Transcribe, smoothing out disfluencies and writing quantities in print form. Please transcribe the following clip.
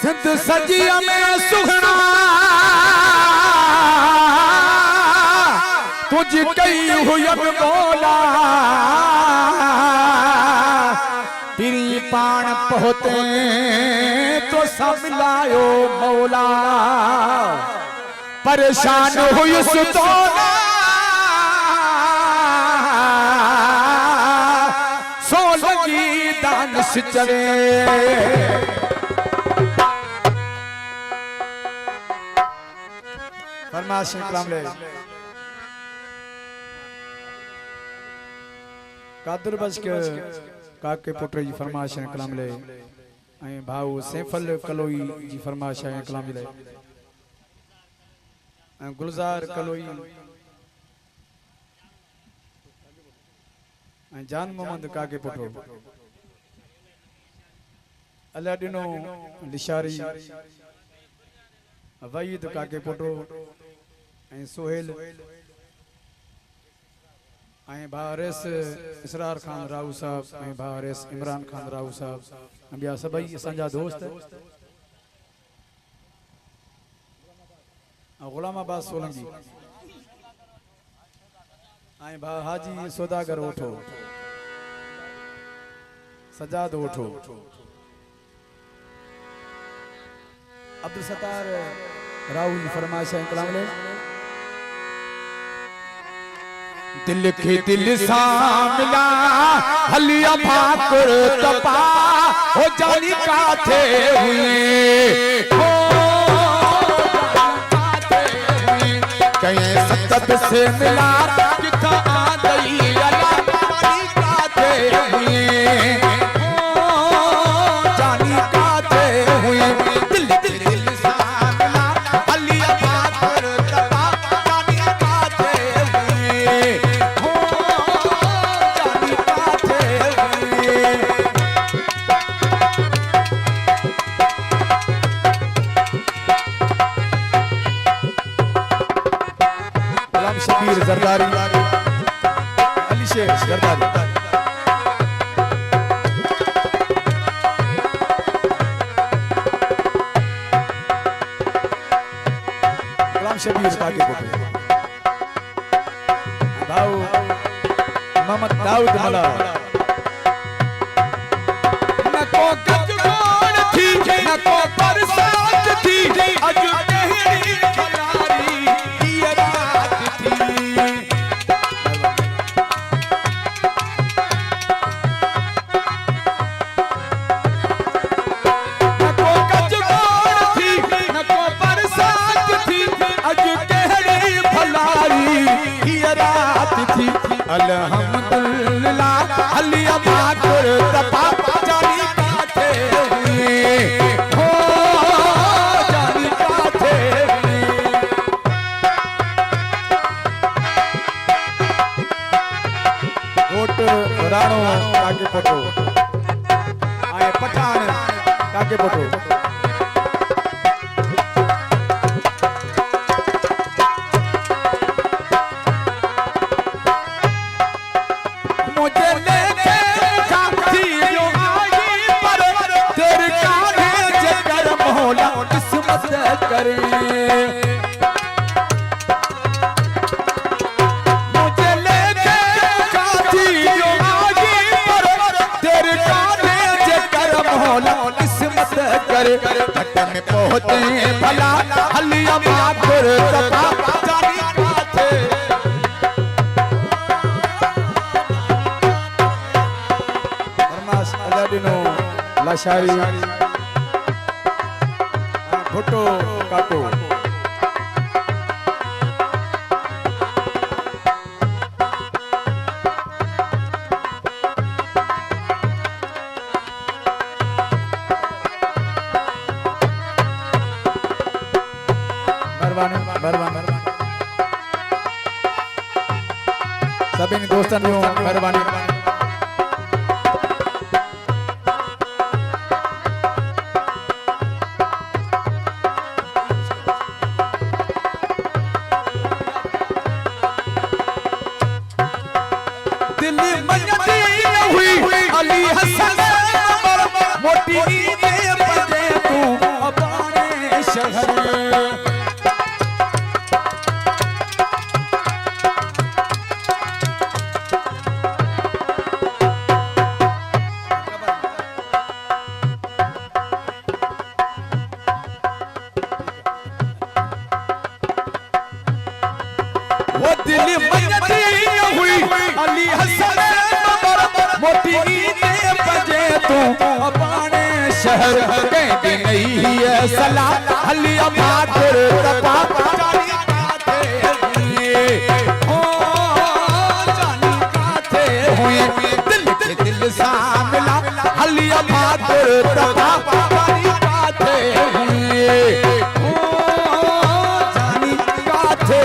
सिंध सजिया में सुगना तुझ कई हुयब बोला तेरी पान पहुते तो सब लायो मौला परेशान हुई सुतोला सो लगी दानिश चले फरमाश कलाम ले कादर बस के काके पुत्र जी फरमाश कलाम ले ऐं भाऊ सैफल कलोई जी फरमाश कलाम ले ऐं गुलजार कलोई ऐं जान मोहम्मद काके पुत्र अल्लाह दिनो लिशारी वईद काके पुटो ऐं सोहेल ऐं भारिस इसरार खान राव साहब ऐं भारिस इमरान खान राव साहब ॿिया सभई असांजा दोस्त गुलाम अब्बास सोलंकी ऐं भा हाजी सौदागर ओठो सजाद ओठो अब्दुल सत्तार राहुल फरमाइश कलाम ले दिल के दिल सा मिला हलिया भाकुर तपा हो जानी काथे हुए हो कहीं सतत से मिला किथा आ गई अला जानी काथे हुए हो जानी काथे हुए जरदारी अली शेख जरदारी गुलाम शबीर काके पुत्र भाऊ मोहम्मद दाऊद मला न को गजगोड़ थी न को बरसात थी अज कहरी खलारी ये रात थी अल्हम्दुलिल्लाह अलिया भाकुर तपा जानी काथे हुए हो जानी काथे कोट राणो काके फोटो आए पठान काके फोटो करे मुझे लेके काठी जो आगे पर तेरे काने जे करम होला किस्मत करे घट में पहुंचे भला हलिया भाकुर तपा जानी काथे फरमाश अल्लाह दिनो लाशारी भुट्टो काको मेहरबानी सभी दोस्तन जो मेहरबानी अली हसन मोटी बजे तू अब सलाम हलिया भाकुर तपा जानी काथे हुए हो जानी काथे हुए दिल के दिल सा मिला हलिया भाकुर तपा जानी काथे हुए हो जानी काथे